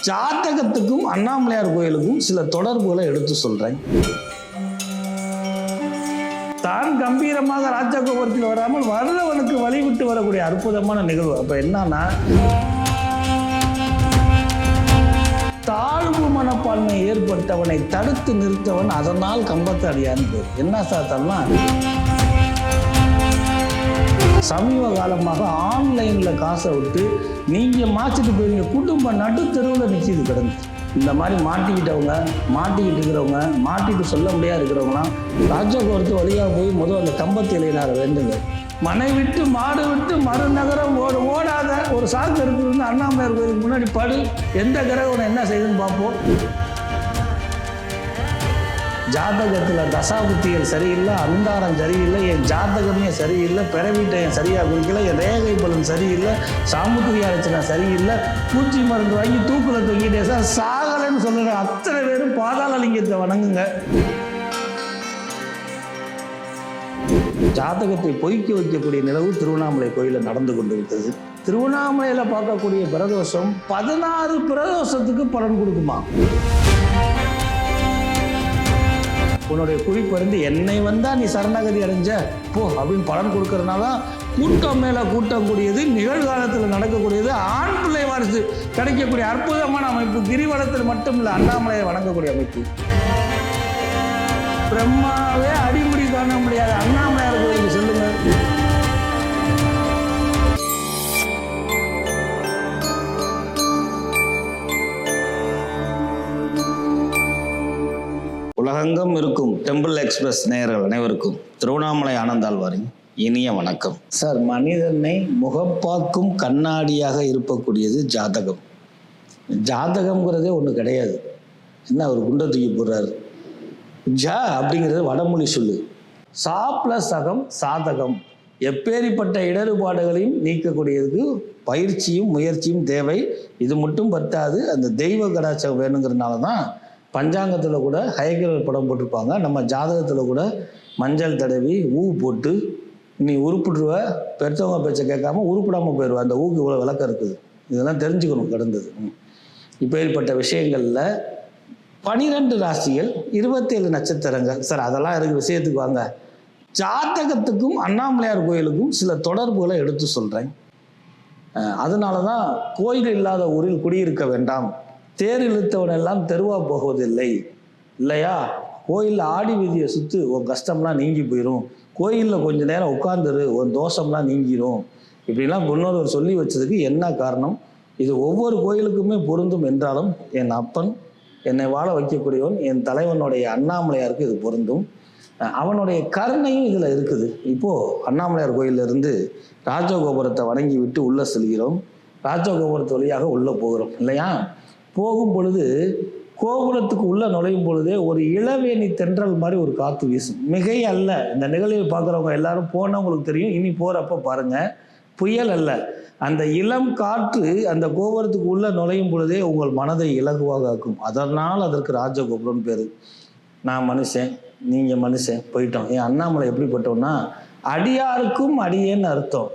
ஜாதகத்துக்கும் அண்ணாமலையார் கோயிலுக்கும் சில தொடர்புகளை எடுத்து சொல்றேன். தான் கம்பீரமாக ராஜகோபுரத்தில் வராமல் வர்றவனுக்கு வழிவிட்டு வரக்கூடிய அற்புதமான நிகழ்வு. அப்ப என்னன்னா, தாழ்வு மனப்பான்மை ஏற்பட்டவனை தடுத்து நிறுத்தவன் அதனால் கம்பத்து அடியான்னு பேர். என்ன சாத்தம்னா, சமீப காலமாக ஆன்லைன்ல காசை விட்டு நீங்க மாச்சிட்டு போயிருங்க, குடும்பம் நடு தெருவில் நிற்கிது கிடந்து. இந்த மாதிரி மாட்டிக்கிட்டவங்க, மாட்டிக்கிட்டு இருக்கிறவங்க, மாட்டிட்டு சொல்ல முடியாது இருக்கிறவங்களாம் ராஜகோபுரத்து வழியாக போய் முதல் அந்த கம்பத்து இலையினார வேண்டுங்க. மனை விட்டு மாடு விட்டு மறுநகரம் ஓடாத ஒரு சாக்கு இருக்குன்னு அண்ணாமலையார் கோயிலுக்கு முன்னாடி படு. எந்த கிரகம் என்ன செய்யுதுன்னு பார்ப்போம். ஜாதகத்தில் தசாபுத்திகள் சரியில்லை, அந்தாரம் சரியில்லை, என் ஜாதகமே சரியில்லை, பிறவீட்டை சரியாக குறிக்கல, என் ரேகை பலன் சரியில்லை, சாமுத்திரியா ரச்சனை சரியில்லை, பூச்சி மருந்து வாங்கி தூக்குல தூக்கிட்டே சார் சாகலைன்னு சொல்லுற அத்தனை பேரும் பாதாள லிங்கத்தை வணங்குங்க. ஜாதகத்தை பொய்க்க வைக்கக்கூடிய நிலவு திருவண்ணாமலை கோயிலில் நடந்து கொண்டு விட்டது. திருவண்ணாமலையில பார்க்கக்கூடிய பிரதோஷம் 16 பிரதோஷத்துக்கு பலன் கொடுக்குமா? உன்னுடைய குறிப்பறிந்து என்னை வந்தா நீ சரணாகதி அடைஞ்ச போ அப்படின்னு பலன் கொடுக்கறதுனால கூட்டம் மேல கூட்டம் கூடியது, நிகழ்காலத்தில் நடக்கக்கூடியது, ஆண் பிள்ளை வாரிசு கிடைக்கக்கூடிய அற்புதமான அமைப்பு. கிரிவலத்தில் மட்டும் இல்லை, அண்ணாமலையை வணங்கக்கூடிய அமைப்பு. பிரம்மாவே அடிமுடி காண முடியாது அண்ணாமலையார் கோயிலுக்கு சொல்லுங்க. உலகெங்கும் இருக்கும் டெம்பிள் எக்ஸ்பிரஸ் நேயர்கள் அனைவருக்கும் திருவண்ணாமலை ஆனந்தாழ்வாரின் இனிய வணக்கம். சார், மனிதனை முகப்பாக்கும் கண்ணாடியாக இருக்கக்கூடியது ஜாதகம். ஜாதகம்ங்கிறதே ஒன்று கிடையாது. என்ன ஒரு குண்டை தூக்கி போடுறாரு. ஜா அப்படிங்கிறது வடமொழி சொல்லு. சா பிளஸ் அகம் சாதகம். எப்பேரிப்பட்ட இடர்பாடுகளையும் நீக்கக்கூடியதுக்கு பயிற்சியும் முயற்சியும் தேவை. இது மட்டும் பத்தாது, அந்த தெய்வ கடாட்சம் வேணுங்கிறதுனால தான் பஞ்சாங்கத்தில் கூட ஹயக்கிரவர் படம் போட்டிருப்பாங்க. நம்ம ஜாதகத்தில் கூட மஞ்சள் தடவி ஊ போட்டு நீ உருப்பிடுருவ, பெற்றவங்க பேச்சை கேட்காம உருப்பிடாமல் போயிடுவா, அந்த ஊக்கு இவ்வளோ விளக்கம் இருக்குது. இதெல்லாம் தெரிஞ்சுக்கணும் கடந்தது. இப்போ ஏற்பட்ட விஷயங்களில் 12 ராசிகள் 27 நட்சத்திரங்கள். சார், அதெல்லாம் இருக்கு, விஷயத்துக்கு வாங்க. ஜாதகத்துக்கும் அண்ணாமலையார் கோயிலுக்கும் சில தொடர்புகளை எடுத்து சொல்கிறேன். அதனால தான் கோயில் இல்லாத ஊரில் குடியிருக்க வேண்டாம், தேர் இழுத்தவன் எல்லாம் தெருவா போவதில்லை இல்லையா, கோயிலில் ஆடி வீதியை சுற்று உன் கஷ்டம்லாம் நீங்கி போயிடும், கோயிலில் கொஞ்ச நேரம் உட்காந்துரு உன் தோஷம்லாம் நீங்கிடும், இப்படிலாம் முன்னோர் சொல்லி வச்சதுக்கு என்ன காரணம்? இது ஒவ்வொரு கோயிலுக்குமே பொருந்தும் என்றாலும் என் அப்பன் என்னை வாழ வைக்கக்கூடியவன் என் தலைவனுடைய அண்ணாமலையாருக்கு இது பொருந்தும். அவனுடைய கருணையும் இதில் இருக்குது. இப்போது அண்ணாமலையார் கோயிலிருந்து ராஜகோபுரத்தை வணங்கி விட்டு உள்ளே செல்கிறோம். ராஜகோபுரத்து வழியாக உள்ளே போகிறோம் இல்லையா. போகும் பொழுது கோபுரத்துக்கு உள்ள நுழையும் பொழுதே ஒரு இளவேணி தென்றல் மாதிரி ஒரு காற்று வீசும். மிகை அல்ல. இந்த நிகழ்வை பார்க்குறவங்க எல்லாரும் போனவங்களுக்கு தெரியும், இனி போகிறப்ப பாருங்க, புயல் அல்ல, அந்த இளம் காற்று அந்த கோபுரத்துக்கு உள்ள நுழையும் பொழுதே உங்கள் மனதை இலகுவாக ஆக்கும். அதனால் அதற்கு ராஜகோபுரம் பேரு. நான் மனுஷன், நீங்க மனுஷன், போயிட்டோம். என் அண்ணாமலை எப்படிப்பட்டோம்னா அடியாருக்கும் அடியேன்னு அர்த்தம்.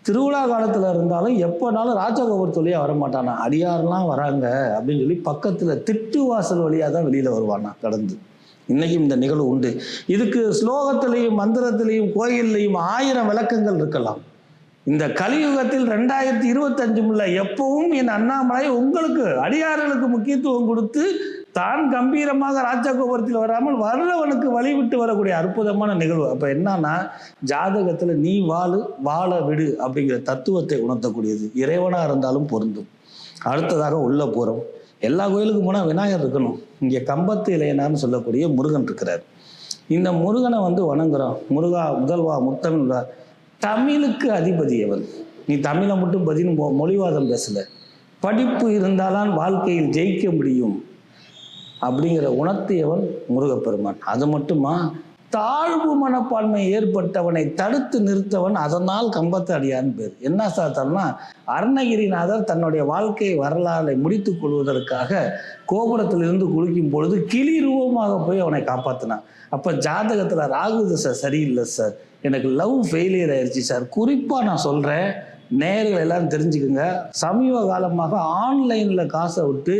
திருவிழா காலத்தில் இருந்தாலும் எப்போனாலும் ராஜகோபுரத்து வழியாக வரமாட்டானா, அடியாரெலாம் வராங்க அப்படின்னு சொல்லி பக்கத்தில் திட்டு வாசல் வழியாக தான் வெளியில் வருவானா கடந்து. இன்னைக்கும் இந்த நிகழ்வு உண்டு. இதுக்கு ஸ்லோகத்திலையும் மந்திரத்திலையும் கோயில்லையும் 1000 விளக்கங்கள் இருக்கலாம். இந்த கலியுகத்தில் 2025 எப்பவும் என் அண்ணாமலை உங்களுக்கு அடியார்களுக்கு முக்கியத்துவம் கொடுத்து தான் கம்பீரமாக ராஜகோபுரத்தில் வராமல் வர்றவனுக்கு வழிவிட்டு வரக்கூடிய அற்புதமான நிகழ்வு. அப்போ என்னன்னா, ஜாதகத்தில் நீ வாழ விடு அப்படிங்கிற தத்துவத்தை உணர்த்தக்கூடியது. இறைவனாக இருந்தாலும் பொருந்தும். அடுத்ததாக உள்ள போகிறோம். எல்லா கோயிலுக்கும் போனால் விநாயகர் இருக்கணும். இங்கே கம்பத்து இளையனான்னு சொல்லக்கூடிய முருகன் இருக்கிறார். இந்த முருகனை வணங்குறோம். முருகா முதல்வா முத்தமிழ்வா, தமிழுக்கு அதிபதி அவன். நீ தமிழை மட்டும் பதின்னு மொழிவாதம் பேசல, படிப்பு இருந்தால்தான் வாழ்க்கையில் ஜெயிக்க முடியும் அப்படிங்கிற உணர்த்தியவன் முருகப்பெருமான். அது மட்டுமா, தாழ்வு மனப்பான்மை ஏற்பட்டவனை தடுத்து நிறுத்தவன் அதனால் கம்பத்து அடியான்னு பேர். என்ன சாத்தம்னா, அருணகிரிநாதர் தன்னுடைய வாழ்க்கை வரலாறை முடித்துக் கொள்வதற்காக கோபுரத்திலிருந்து குளிக்கும் பொழுது கிளி ரூபமாக போய் அவனை காப்பாற்றினான். அப்போ ஜாதகத்தில் ராகு தசை சரியில்லை சார், எனக்கு லவ் ஃபெயிலியர் ஆயிடுச்சு சார், குறிப்பாக நான் சொல்கிறேன் நேர்கள் எல்லாரும் தெரிஞ்சுக்குங்க, சமீப காலமாக ஆன்லைனில் காசை விட்டு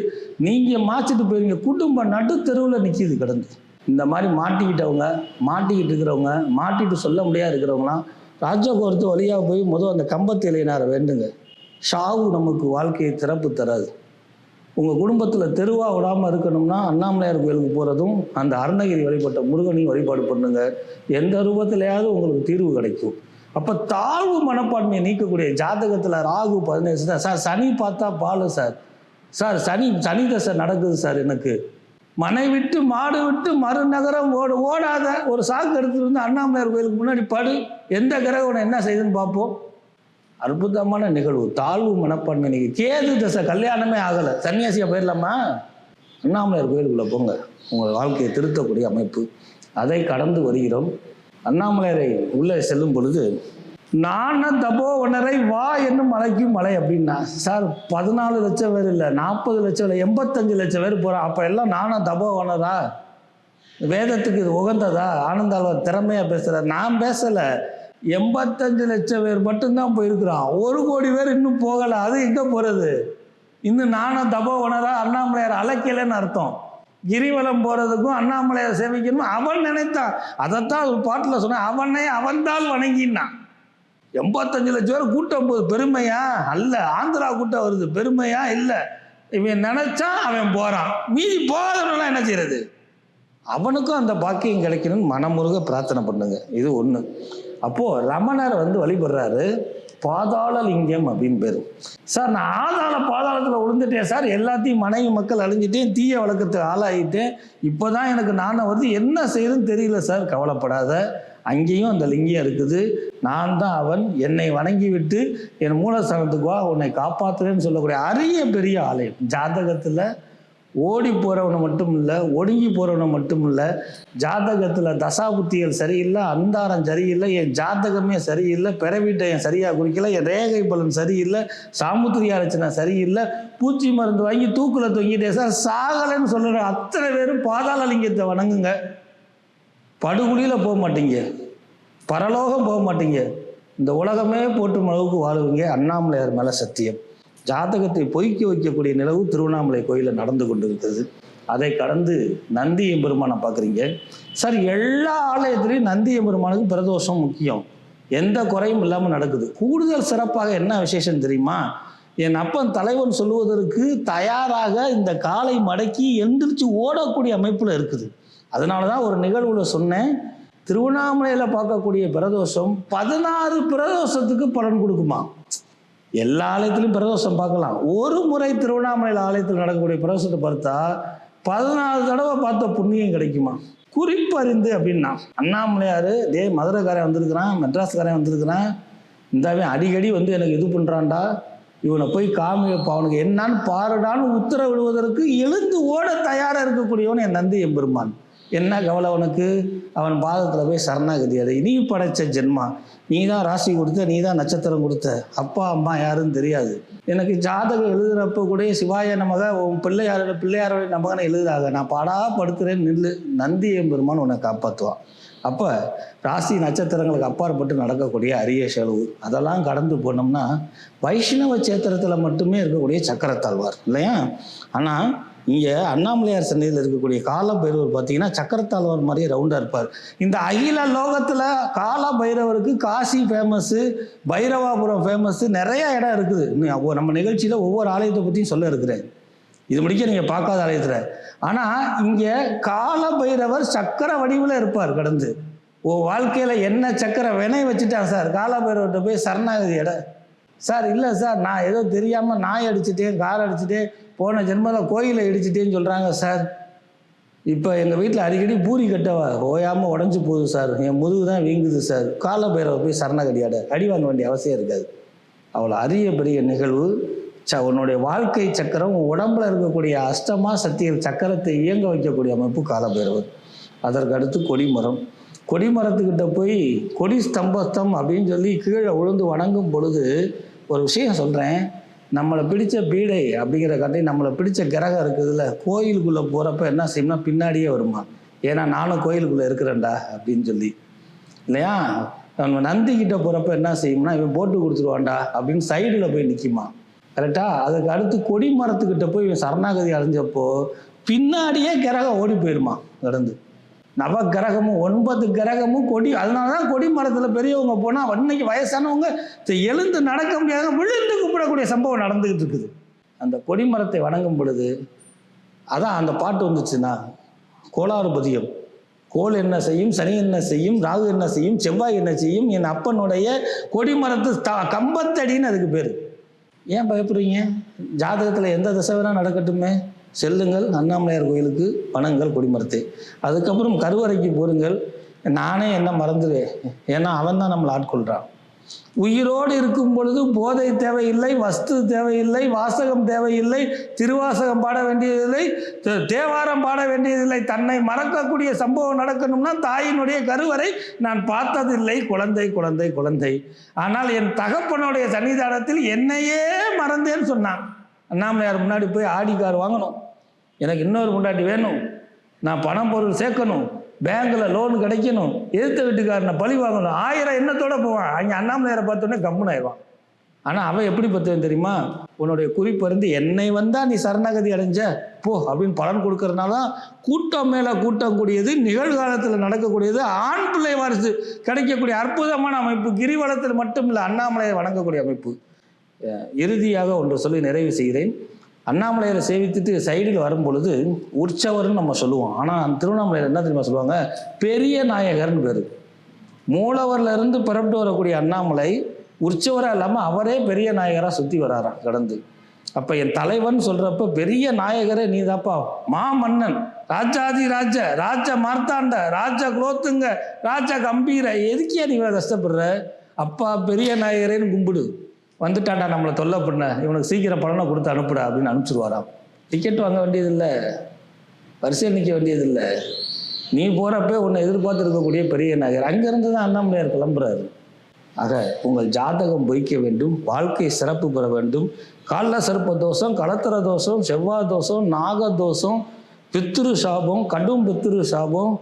நீங்கள் மாற்றிட்டு போயிருங்க. குடும்பம் நடுத்தெருவில் நிற்கிது கிடந்து. இந்த மாதிரி மாட்டிக்கிட்டவங்க, மாட்டிக்கிட்டு இருக்கிறவங்க, மாட்டிட்டு சொல்ல முடியாது இருக்கிறவங்களாம் ராஜகோரத்து வழியாக போய் அந்த கம்பத்து இலையினாரை வேண்டுங்க. ஷாவு நமக்கு வாழ்க்கையை திறப்பு தராது. உங்கள் குடும்பத்தில் தெருவாக விடாமல் இருக்கணும்னா அண்ணாமலையார் கோயிலுக்கு போகிறதும் அந்த அருணகிரி வழிபட்ட முருகனையும் வழிபாடு பண்ணுங்க. எந்த ரூபத்திலையாவது உங்களுக்கு தீர்வு கிடைக்கும். அப்போ தாழ்வு மனப்பான்மையை நீக்கக்கூடிய ஜாதகத்தில் ராகு 17 சார், சனி பார்த்தா பாலு சார், சனி தசை நடக்குது சார், எனக்கு மனை விட்டு மாடு விட்டு மறுநகரம் ஓடாத ஒரு சாக்கு எடுத்துட்டு வந்து அண்ணாமலையார் கோயிலுக்கு முன்னாடி படு, எந்த கிரகம் என்ன செய்யுதுன்னு பார்ப்போம். அற்புதமான நிகழ்வு. தாழ்வு மனப்பான்மை நீங்க. கேது தசை கல்யாணமே ஆகலை, சன்னியாசியா போயிடலாமா? அண்ணாமலையார் கோயிலுக்குள்ள போங்க, உங்கள் வாழ்க்கையை திருத்தக்கூடிய அமைப்பு. அதை கடந்து வருகிறோம். அண்ணாமலையாரை உள்ளே செல்லும் பொழுது நான தபோவனரை வா என்னும் மலைக்கும் மலை அப்படின்னா சார் 14 லட்சம் பேர் இல்லை, 40 லட்சம் இல்லை, 85 லட்சம் பேர் போகிறான். அப்போ எல்லாம் நான தபோவனரா? வேதத்துக்கு இது உகந்ததா? ஆனந்தாழ்வார் திறமையாக பேசுகிறார். நான் பேசலை. 85 லட்சம் பேர் மட்டும்தான் போயிருக்கிறான். 1 கோடி பேர் இன்னும் போகலை. அது எங்கே போகிறது? இன்னும் நானும் தபோவனரா அண்ணாமலையார் அழைக்கலைன்னு அர்த்தம். கிரிவலம் போகிறதுக்கும் அண்ணாமலையார் சேவிக்கணும் அவன் நினைத்தான். அதைத்தான் ஒரு பாட்டில் சொன்னான், அவனை அவன்தான் வணங்கினான். 85 லட்சம் பேர் கூட்டம் போகுது, பெருமையா? அல்ல. ஆந்திரா கூட்டம் வருது, பெருமையா? இல்லை. இவன் நினைச்சா அவன் போகிறான், மீதி போகாதவங்களாம் என்ன செய்யறது? அவனுக்கும் அந்த பாக்கியம் கிடைக்கணும்னு மனமுருக பிரார்த்தனை பண்ணுங்க. இது ஒன்று. அப்போது ரமணர் வழிபடுறாரு. பாதாள லிங்கம் அப்படின்னு பேர். சார், நான் பாதாளத்தில் விழுந்துட்டேன் சார், எல்லாத்தையும் மனைவி மக்கள் அழிஞ்சிட்டேன், தீய வழக்கத்துக்கு ஆளாகிட்டேன், இப்போ தான் எனக்கு நாணம் வருது, என்ன செய்யுதுன்னு தெரியல சார். கவலைப்படாத, அங்கேயும் அந்த லிங்கம் இருக்குது. நான் தான் அவன், என்னை வணங்கி விட்டு என் மூலஸ்தானத்துக்கு வா, உன்னை காப்பாற்றுறேன்னு சொல்லக்கூடிய அரிய பெரிய ஆலயம். ஜாதகத்தில் ஓடி போகிறவனை மட்டும் இல்லை, ஒடுங்கி போகிறவனை மட்டும் இல்லை, ஜாதகத்தில் தசாபுத்திகள் சரியில்லை, அந்தாரம் சரியில்லை, என் ஜாதகமே சரியில்லை, பிறவீட்டை என் சரியாக குறிக்கல, என் ரேகை பலன் சரியில்லை, சாமுத்திரியா ரச்சனை சரியில்லை, பூச்சி மருந்து வாங்கி தூக்கில் தொங்கிட்டே சார், சாகலைன்னு சொல்கிற அத்தனை பேரும் பாதாள லிங்கத்தை வணங்குங்க. படுகுழியில் போக மாட்டீங்க, பரலோகம் போக மாட்டீங்க, இந்த உலகமே போற்றும் அளவுக்கு வாழுவீங்க. அண்ணாமலையார் மேலே சத்தியம். ஜாதகத்தை பொய்க்க வைக்கக்கூடிய நிலவு திருவண்ணாமலை கோயிலில் நடந்து கொண்டு இருக்கிறது. அதை கடந்து நந்தி எம்பெருமானை பார்க்குறீங்க சார். எல்லா ஆலயத்திலையும் நந்தி எம்பெருமானுக்கு பிரதோஷம் முக்கியம், எந்த குறையும் இல்லாமல் நடக்குது. கூடுதல் சிறப்பாக என்ன விசேஷம் தெரியுமா? என் அப்பன் தலைவன் சொல்லுவதற்கு தயாராக இந்த காலை மடக்கி எந்திரிச்சு ஓடக்கூடிய அமைப்பில் இருக்குது. அதனால தான் ஒரு நிகழ்வுல சொன்னேன், திருவண்ணாமலையில் பார்க்கக்கூடிய பிரதோஷம் 16 பிரதோஷத்துக்கு பலன் கொடுக்குமா. எல்லா ஆலயத்திலையும் பிரதோஷம் பார்க்கலாம், ஒரு முறை திருவண்ணாமலையில் ஆலயத்தில் நடக்கக்கூடிய பிரதோஷத்தை பார்த்தா 14 தடவை பார்த்த புண்ணியம் கிடைக்குமா. குறிப்பறிந்து அப்படின்னா அண்ணாமலையார் மதுரைக்காரன் வந்திருக்கிறான், மெட்ராஸ்காரன் வந்திருக்கிறான், இந்தவன் அடிக்கடி எனக்கு இது பண்ணுறான்டா, இவனை போய் காமிப்பா, அவனுக்கு என்னான்னு பாருடான்னு உத்தரவிடுவதற்கு எழுந்து ஓட தயாராக இருக்கக்கூடியவன் என் நந்தி எம்பெருமான். என்ன கவலை அவனுக்கு? அவன் பாதத்தில் போய் சரணாகதி. அதை நீ படைச்ச ஜென்மா, நீ தான் ராசி கொடுத்த, நீ தான் நட்சத்திரம் கொடுத்த, அப்பா அம்மா யாருன்னு தெரியாது. எனக்கு ஜாதகம் எழுதுறப்ப கூட சிவாய நமக உன் பிள்ளையாரோட நமகனை எழுதுறாங்க, நான் பாடா படுத்துறேன்னு நில்லு, நந்தி எம்பெருமான் உன்னை காப்பாற்றுவான். அப்போ ராசி நட்சத்திரங்களுக்கு அப்பாற்பட்டு நடக்கக்கூடிய அரிய செலவு அதெல்லாம் கடந்து போனோம்னா வைஷ்ணவ சேத்திரத்தில் மட்டுமே இருக்கக்கூடிய சக்கரத்தாழ்வார் இல்லையா. ஆனால் இங்கே அண்ணாமலையார் சன்னதியில் இருக்கக்கூடிய கால பைரவர் பார்த்தீங்கன்னா சக்கரத்தாழ்வார் மாதிரியே ரவுண்டாக இருப்பார். இந்த அகில லோகத்தில் கால பைரவருக்கு காசி ஃபேமஸ்ஸு, பைரவாபுரம் ஃபேமஸ்ஸு, நிறையா இடம் இருக்குது. நம்ம நிகழ்ச்சியில் ஒவ்வொரு ஆலயத்தை பற்றியும் சொல்ல இருக்கிறேன், இது முடிக்க நீங்கள் பார்க்காத ஆலயத்தில். ஆனால் இங்கே கால பைரவர் சக்கர வடிவில் இருப்பார். கடந்து வாழ்க்கையில் என்ன சக்கர வினை வச்சுட்டான் சார், கால பைரவர்கிட்ட போய் சரணாகதி இடம் சார். இல்லை சார், நான் ஏதோ தெரியாமல் நாய் அடிச்சுட்டேன், கார் அடிச்சுட்டேன், போன ஜென்மத்தில் கோயிலை இடிச்சிட்டேன்னு சொல்கிறாங்க சார். இப்போ எங்கள் வீட்டில் அடிக்கடி பூரி கட்டவா ஓயாமல் உடஞ்சி போகுது சார், என் முதுகு தான் வீங்குது சார். கால பைரவர் போய் சரணாகதியாட அடி வாங்க வேண்டிய அவசியம் இருக்காது. அவ்வளோ அரிய பெரிய நிகழ்வு. உன்னுடைய வாழ்க்கை சக்கரம் உடம்புல இருக்கக்கூடிய அஷ்டமா சக்திகள் சக்கரத்தை இயங்க வைக்கக்கூடிய அமைப்பு காலபைரவர். அதற்கு அடுத்து கொடிமரம். கொடிமரத்துக்கிட்ட போய் கொடி ஸ்தம்பஸ்தம் அப்படின்னு சொல்லி கீழே விழுந்து வணங்கும் பொழுது ஒரு விஷயம் சொல்கிறேன். நம்மளை பிடிச்ச பீடை அப்படிங்கிற கதை, நம்மளை பிடிச்ச கிரகம் இருக்குதுல்ல, கோயிலுக்குள்ளே போகிறப்ப என்ன செய்யணும்னா பின்னாடியே வருமா. ஏன்னா நானும் கோயிலுக்குள்ளே இருக்கிறேன்டா அப்படின்னு சொல்லி இல்லையா. நம்ம நந்திக்கிட்ட போகிறப்ப என்ன செய்யும்னா, இவன் போட்டு கொடுத்துருவான்டா அப்படின்னு சைடில் போய் நிற்குமா. கரெக்டா? அதுக்கு அடுத்து கொடி மரத்துக்கிட்ட போய் இவன் சரணாகதி அடைஞ்சப்போ பின்னாடியே கிரகம் ஓடி போயிருமா நடந்து. நவ கிரகமும் 9 கிரகமும் கொடி. அதனாலதான் கொடி மரத்துல பெரியவங்க போனா இன்னைக்கு வயசானவங்க எழுந்து நடக்க முடியாத விழுந்து கும்பிடக்கூடிய சம்பவம் நடந்துகிட்டு இருக்குது. அந்த கொடி மரத்தை வணங்கும் பொழுது அதான் அந்த பாட்டு வந்துச்சுன்னா, கோளாறு பதியம். கோள் என்ன செய்யும், சனி என்ன செய்யும், ராகு என்ன செய்யும், செவ்வாய் என்ன செய்யும், என் அப்பனுடைய கொடிமரத்து கம்பத்தடின்னு அதுக்கு பேரு. ஏன் பயப்படுறீங்க? ஜாதகத்துல எந்த திசை வேணா நடக்கட்டுமே, செல்லுங்கள் அண்ணாமலையார் கோயிலுக்கு, வணங்கள் கொடிமரத்தை. அதுக்கப்புறம் கருவறைக்கு போருங்கள். நானே என்ன மறந்துடுவேன், ஏன்னா அவன் தான் நம்மளை ஆட்கொள்றான். உயிரோடு இருக்கும் பொழுது போதை தேவையில்லை, வஸ்து தேவையில்லை, வாசகம் தேவையில்லை, திருவாசகம் பாட வேண்டியதில்லை, தேவாரம் பாட வேண்டியதில்லை. தன்னை மறக்கக்கூடிய சம்பவம் நடக்கணும்னா தாயினுடைய கருவறை நான் பார்த்ததில்லை, குழந்தை குழந்தை குழந்தை. ஆனால் என் தகப்பனுடைய சன்னிதானத்தில் என்னையே மறந்தேன்னு சொன்னான். அண்ணாமலையார் முன்னாடி போய் ஆடி கார் வாங்கணும், எனக்கு இன்னொரு முன்னாடி வேணும், நான் பணம் பொருள் சேர்க்கணும், பேங்கில் லோன் கிடைக்கணும், எதிர்த்த வீட்டுக்காரனை பழி வாங்கணும், 1000 எண்ணத்தோட போவான். அங்கே அண்ணாமலையாரை பார்த்தோன்னே கம்முன்னு ஆயிடுவான். ஆனால் அவன் எப்படி பத்துவேன் தெரியுமா? உன்னுடைய குறிப்பு இருந்து என்னை வந்தால் நீ சரணாகதி அடைஞ்ச போ அப்படின்னு பலன் கொடுக்கறதுனால தான் கூட்டம் மேலே கூட்டம் கூடியது, நிகழ்காலத்தில் நடக்கக்கூடியது, ஆண் பிள்ளை வாரிசு கிடைக்கக்கூடிய அற்புதமான அமைப்பு. கிரிவலத்தில் மட்டும் இல்லை, அண்ணாமலையை வணங்கக்கூடிய அமைப்பு. இறுதியாக ஒன்று சொல்லி நிறைவு செய்கிறேன். அண்ணாமலையாரை சேவித்துட்டு சைடில் வரும் பொழுது உற்சவர்னு நம்ம சொல்லுவோம். ஆனால் திருவண்ணாமலையில் என்ன தெரியுமா சொல்லுவாங்க? பெரிய நாயகர்னு பேர். மூலவர்ல இருந்து புறப்பட்டு வரக்கூடிய அண்ணாமலை உற்சவராக இல்லாமல் அவரே பெரிய நாயகராக சுற்றி வராராம் கடந்து. அப்போ என் தலைவன் சொல்கிறப்ப பெரிய நாயகரே நீ தாப்பா, மாமன்னன், ராஜாதி ராஜ, ராஜ மார்த்தாண்ட, ராஜ குலோத்துங்க, ராஜ கம்பீர, எதுக்கியா நீ இவ்வளோ கஷ்டப்படுற? அப்பா பெரிய நாயகரேன்னு கும்பிடு, வந்துட்டாண்டா நம்மளை தொல்லை பண்ண, இவனுக்கு சீக்கிரம் பலனை கொடுத்து அனுப்புடா அப்படின்னு அனுப்பிச்சிடுவாராம். டிக்கெட் வாங்க வேண்டியதில்லை, வரிசையில் நிற்க வேண்டியதில்லை. நீ போகிறப்ப உன்னை எதிர்பார்த்து இருக்கக்கூடிய பெரிய நாயகர் அங்கேருந்து தான் அண்ணாமலையார் கிளம்புறாரு. ஆக உங்கள் ஜாதகம் பொய்க்க வேண்டும், வாழ்க்கை சிறப்பு பெற வேண்டும். கால சர்ப்ப தோஷம், களத்திர தோஷம், செவ்வாய் தோஷம், நாக தோஷம், பித்ரு சாபம், கடும் பித்ரு சாபம்,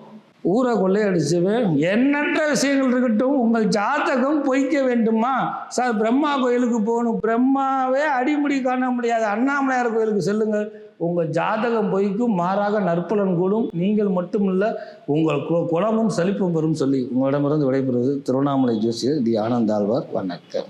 ஊரை கொள்ளையடிச்சுவேன், எண்ணற்ற விஷயங்கள் இருக்கட்டும். உங்கள் ஜாதகம் பொய்க்க வேண்டுமா? சார் பிரம்மா கோயிலுக்கு போகணும், பிரம்மாவே அடிமுடி காண முடியாது, அண்ணாமலையார் கோயிலுக்கு செல்லுங்கள், உங்கள் ஜாதகம் பொய்க்கும், மாறாக நற்பலன் கூடும். நீங்கள் மட்டும் இல்லை, உங்கள் குலமும் செழிப்பும் பெறும் சொல்லி உங்களிடமிருந்து விடைபெறுவது திருவண்ணாமலை ஜோசியர் டி. ஆனந்தாழ்வார். வணக்கம்.